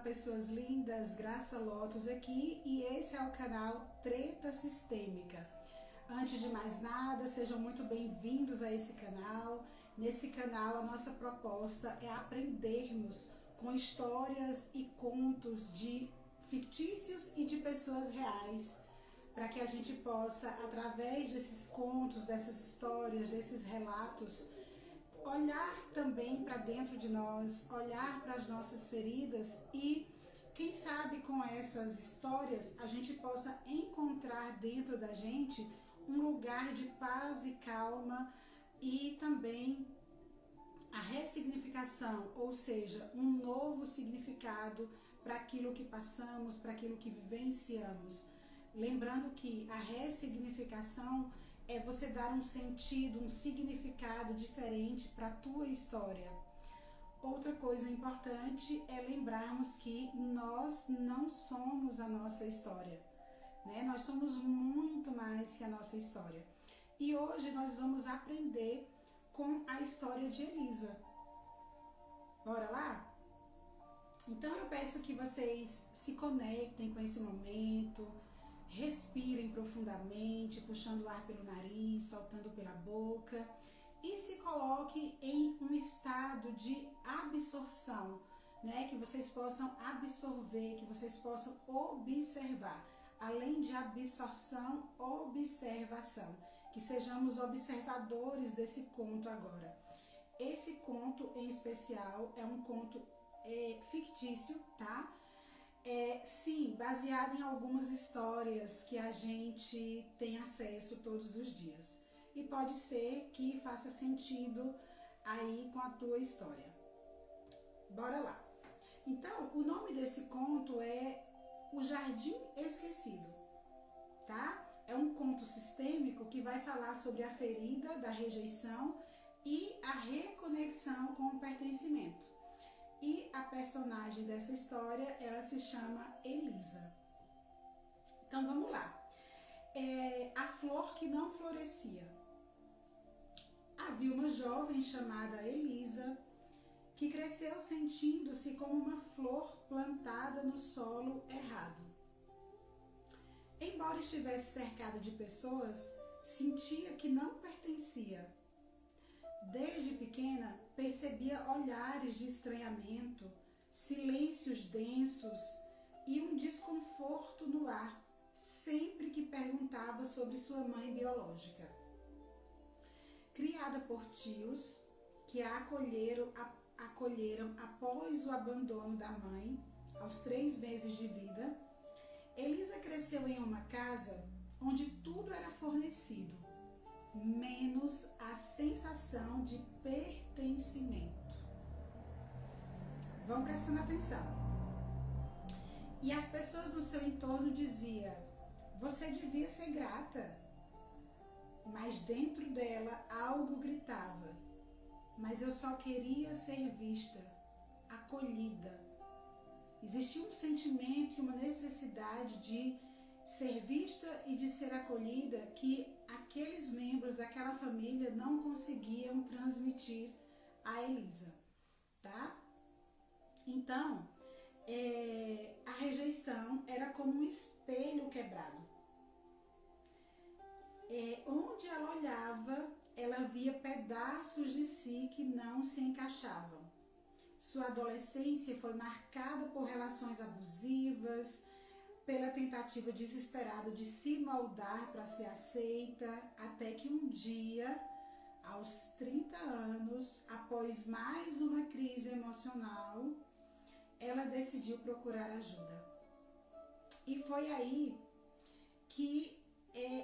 pessoas lindas, Graça Lotus aqui e esse é o canal Treta Sistêmica. Antes de mais nada, sejam muito bem-vindos a esse canal. Nesse canal a nossa proposta é aprendermos com histórias e contos de fictícios e de pessoas reais, para que a gente possa, através desses contos, dessas histórias, desses relatos, olhar também para dentro de nós, olhar para as nossas feridas e, quem sabe, com essas histórias a gente possa encontrar dentro da gente um lugar de paz e calma e também a ressignificação, ou seja, um novo significado para aquilo que passamos, para aquilo que vivenciamos. Lembrando que a ressignificação é você dar um sentido, um significado diferente para a tua história. Outra coisa importante é lembrarmos que nós não somos a nossa história, né? Nós somos muito mais que a nossa história. E hoje nós vamos aprender com a história de Elisa. Bora lá? Então eu peço que vocês se conectem com esse momento, respirem profundamente, puxando o ar pelo nariz, soltando pela boca e se coloque em um estado de absorção, né? Que vocês possam absorver, que vocês possam observar. Além de absorção, observação. Que sejamos observadores desse conto agora. Esse conto em especial é um conto fictício, tá? Sim, baseado em algumas histórias que a gente tem acesso todos os dias. E pode ser que faça sentido aí com a tua história. Bora lá. Então, o nome desse conto é O Jardim Esquecido, tá? É um conto sistêmico que vai falar sobre a ferida da rejeição e a reconexão com o pertencimento. E a personagem dessa história, ela se chama Elisa. Então vamos lá. A flor que não florescia. Havia uma jovem chamada Elisa, que cresceu sentindo-se como uma flor plantada no solo errado. Embora estivesse cercada de pessoas, sentia que não pertencia. Desde pequena, percebia olhares de estranhamento, silêncios densos e um desconforto no ar, sempre que perguntava sobre sua mãe biológica. Criada por tios, que a acolheram após o abandono da mãe, aos 3 meses de vida, Elisa cresceu em uma casa onde tudo era fornecido, menos a sensação de pertencimento. Vão prestando atenção. E as pessoas do seu entorno diziam: você devia ser grata. Mas dentro dela algo gritava: mas eu só queria ser vista, acolhida. Existia um sentimento e uma necessidade de ser vista e de ser acolhida que aqueles membros daquela família não conseguiam transmitir a Elisa, tá? Então, a rejeição era como um espelho quebrado. Onde ela olhava, ela via pedaços de si que não se encaixavam. Sua adolescência foi marcada por relações abusivas, pela tentativa desesperada de se moldar para ser aceita, até que um dia, aos 30 anos, após mais uma crise emocional, ela decidiu procurar ajuda. E foi aí que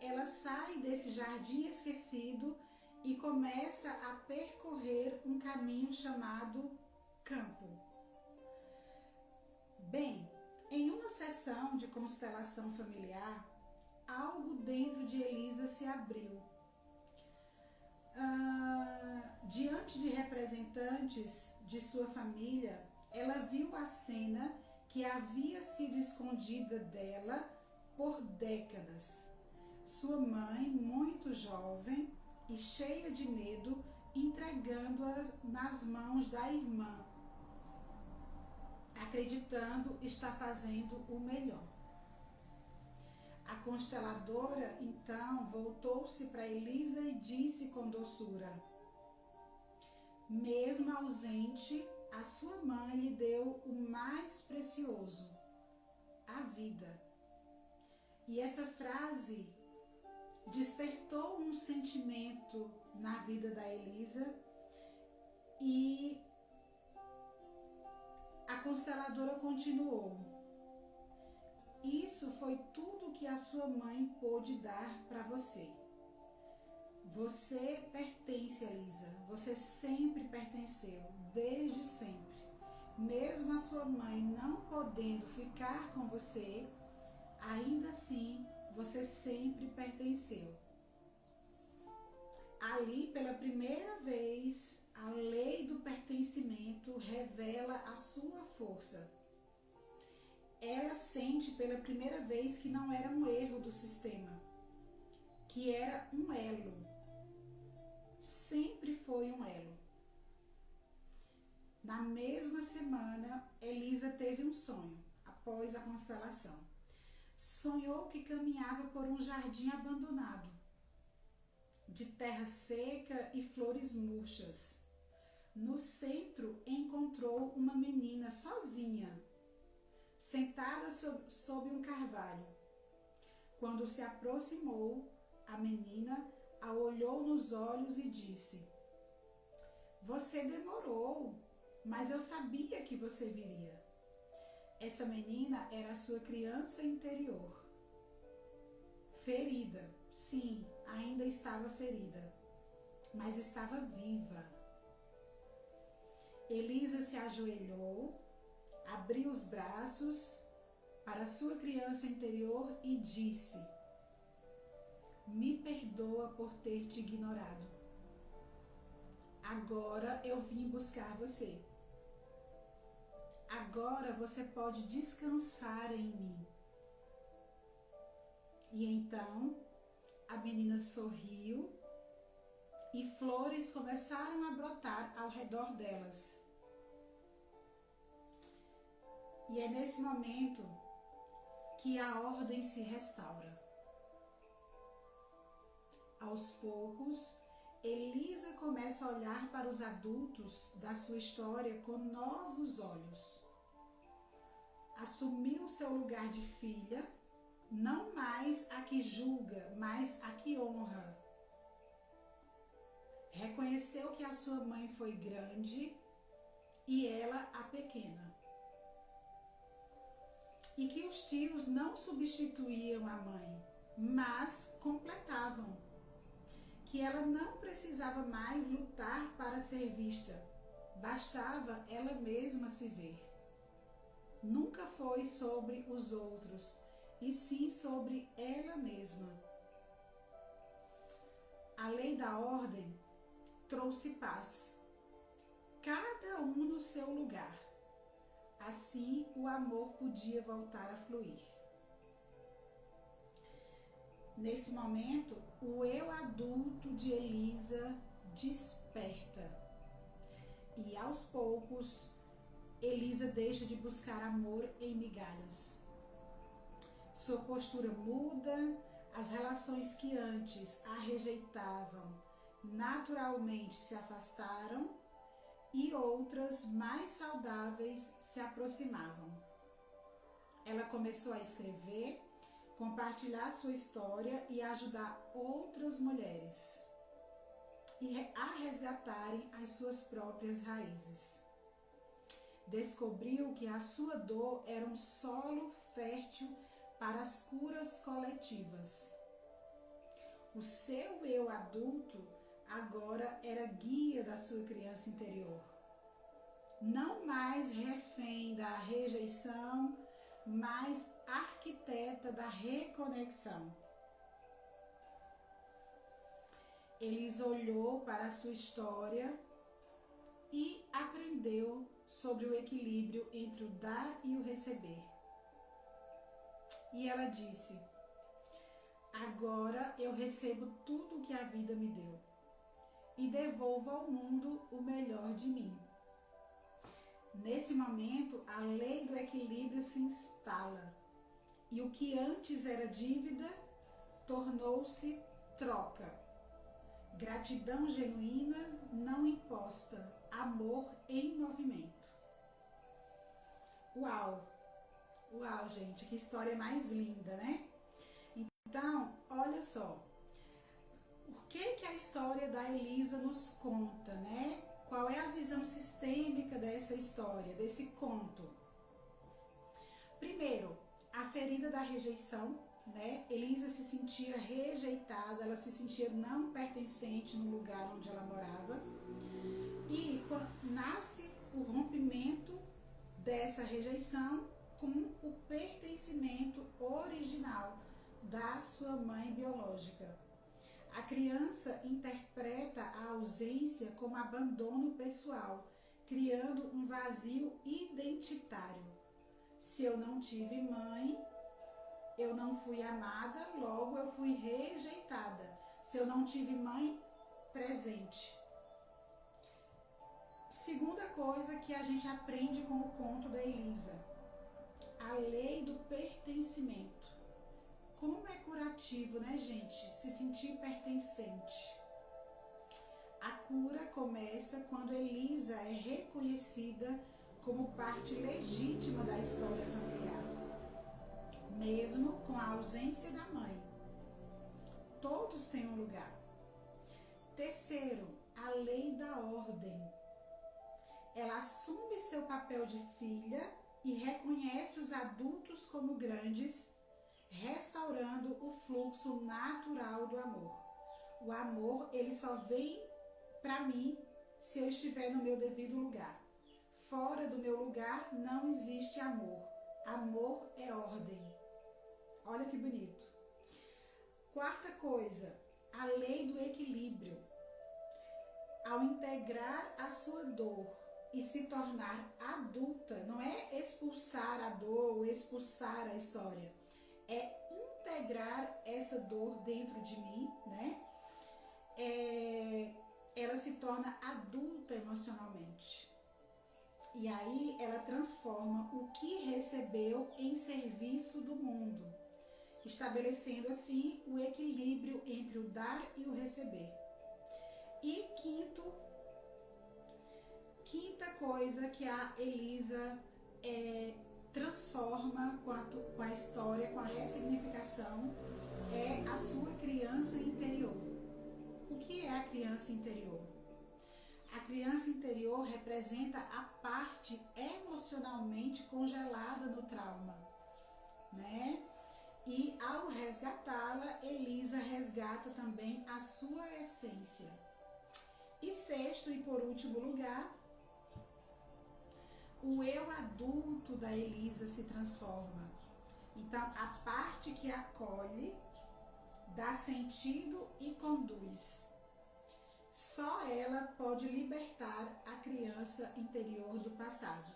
ela sai desse jardim esquecido e começa a percorrer um caminho chamado campo. Bem, em uma sessão de constelação familiar, algo dentro de Elisa se abriu. Diante de representantes de sua família, ela viu a cena que havia sido escondida dela por décadas. Sua mãe, muito jovem e cheia de medo, entregando-a nas mãos da irmã. acreditando estar fazendo o melhor. A consteladora, então, voltou-se para Elisa e disse com doçura: mesmo ausente, a sua mãe lhe deu o mais precioso, a vida. E essa frase despertou um sentimento na vida da Elisa e a consteladora continuou: isso foi tudo que a sua mãe pôde dar para você. Você pertence, Elisa. Você sempre pertenceu, desde sempre. Mesmo a sua mãe não podendo ficar com você, ainda assim, você sempre pertenceu. Ali, pela primeira vez, a lei do pertencimento revela a sua força. Ela sente pela primeira vez que não era um erro do sistema, que era um elo. Sempre foi um elo. Na mesma semana, Elisa teve um sonho, após a constelação. Sonhou que caminhava por um jardim abandonado, de terra seca e flores murchas. No centro, encontrou uma menina sozinha, sentada sob um carvalho. Quando se aproximou, a menina a olhou nos olhos e disse: você demorou, mas eu sabia que você viria. Essa menina era a sua criança interior. Ferida, sim, ainda estava ferida, mas estava viva. Elisa se ajoelhou, abriu os braços para sua criança interior e disse: me perdoa por ter te ignorado. Agora eu vim buscar você. Agora você pode descansar em mim. E então a menina sorriu e flores começaram a brotar ao redor delas. E é nesse momento que a ordem se restaura. Aos poucos, Elisa começa a olhar para os adultos da sua história com novos olhos. Assumiu seu lugar de filha, não mais a que julga, mas a que honra. Reconheceu que a sua mãe foi grande e ela a pequena. E que os tios não substituíam a mãe, mas completavam. Que ela não precisava mais lutar para ser vista, bastava ela mesma se ver. Nunca foi sobre os outros, e sim sobre ela mesma. A lei da ordem trouxe paz, cada um no seu lugar. Assim o amor podia voltar a fluir. Nesse momento, o eu adulto de Elisa desperta. E aos poucos, Elisa deixa de buscar amor em migalhas. Sua postura muda, as relações que antes a rejeitavam naturalmente se afastaram e outras mais saudáveis se aproximavam. Ela começou a escrever, compartilhar sua história e ajudar outras mulheres a resgatarem as suas próprias raízes. Descobriu que a sua dor era um solo fértil para as curas coletivas. O seu eu adulto agora era guia da sua criança interior. Não mais refém da rejeição, mas arquiteta da reconexão. Elisa olhou para a sua história e aprendeu sobre o equilíbrio entre o dar e o receber. E ela disse: agora eu recebo tudo o que a vida me deu e devolvo ao mundo o melhor de mim. Nesse momento, a lei do equilíbrio se instala e o que antes era dívida tornou-se troca. Gratidão genuína, não imposta, amor em movimento. Uau! Uau, gente, que história mais linda, né? Então, olha só, o que a história da Elisa nos conta, né? Qual é a visão sistêmica dessa história, desse conto? Primeiro, a ferida da rejeição, né? Elisa se sentia rejeitada, ela se sentia não pertencente no lugar onde ela morava. E nasce o rompimento dessa rejeição com o pertencimento original da sua mãe biológica. A criança interpreta a ausência como abandono pessoal, criando um vazio identitário. Se eu não tive mãe, eu não fui amada, logo eu fui rejeitada. Se eu não tive mãe presente. Segunda coisa que a gente aprende com o conto da Elisa, a lei do pertencimento. Como é curativo, né, gente? Se sentir pertencente. A cura começa quando Elisa é reconhecida como parte legítima da história familiar, mesmo com a ausência da mãe. Todos têm um lugar. Terceiro, a lei da ordem. Ela assume seu papel de filha e reconhece os adultos como grandes, restaurando o fluxo natural do amor. O amor, ele só vem para mim se eu estiver no meu devido lugar. Fora do meu lugar não existe amor. Amor é ordem. Olha que bonito. Quarta coisa, a lei do equilíbrio. Ao integrar a sua dor e se tornar adulta, não é expulsar a dor ou expulsar a história, é integrar essa dor dentro de mim, né? Ela se torna adulta emocionalmente. E aí ela transforma o que recebeu em serviço do mundo, estabelecendo assim o equilíbrio entre o dar e o receber. E quinta coisa que a Elisa transforma com a história, com a ressignificação, é a sua criança interior. O que é a criança interior? A criança interior representa a parte emocionalmente congelada no trauma, né? E ao resgatá-la, Elisa resgata também a sua essência. E sexto e por último lugar, o eu adulto da Elisa se transforma. Então, a parte que acolhe, dá sentido e conduz. Só ela pode libertar a criança interior do passado.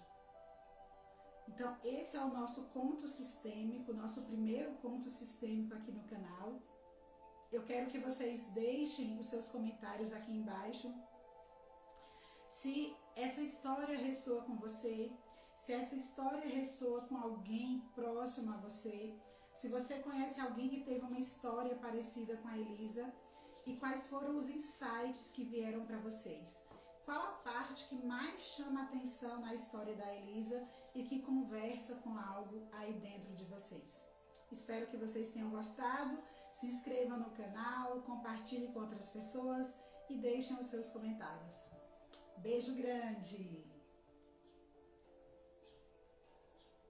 Então, esse é o nosso conto sistêmico, nosso primeiro conto sistêmico aqui no canal. Eu quero que vocês deixem os seus comentários aqui embaixo. Se essa história ressoa com você, se essa história ressoa com alguém próximo a você, se você conhece alguém que teve uma história parecida com a Elisa, e quais foram os insights que vieram para vocês. Qual a parte que mais chama a atenção na história da Elisa e que conversa com algo aí dentro de vocês. Espero que vocês tenham gostado. Se inscrevam no canal, compartilhe com outras pessoas e deixem os seus comentários. Beijo grande!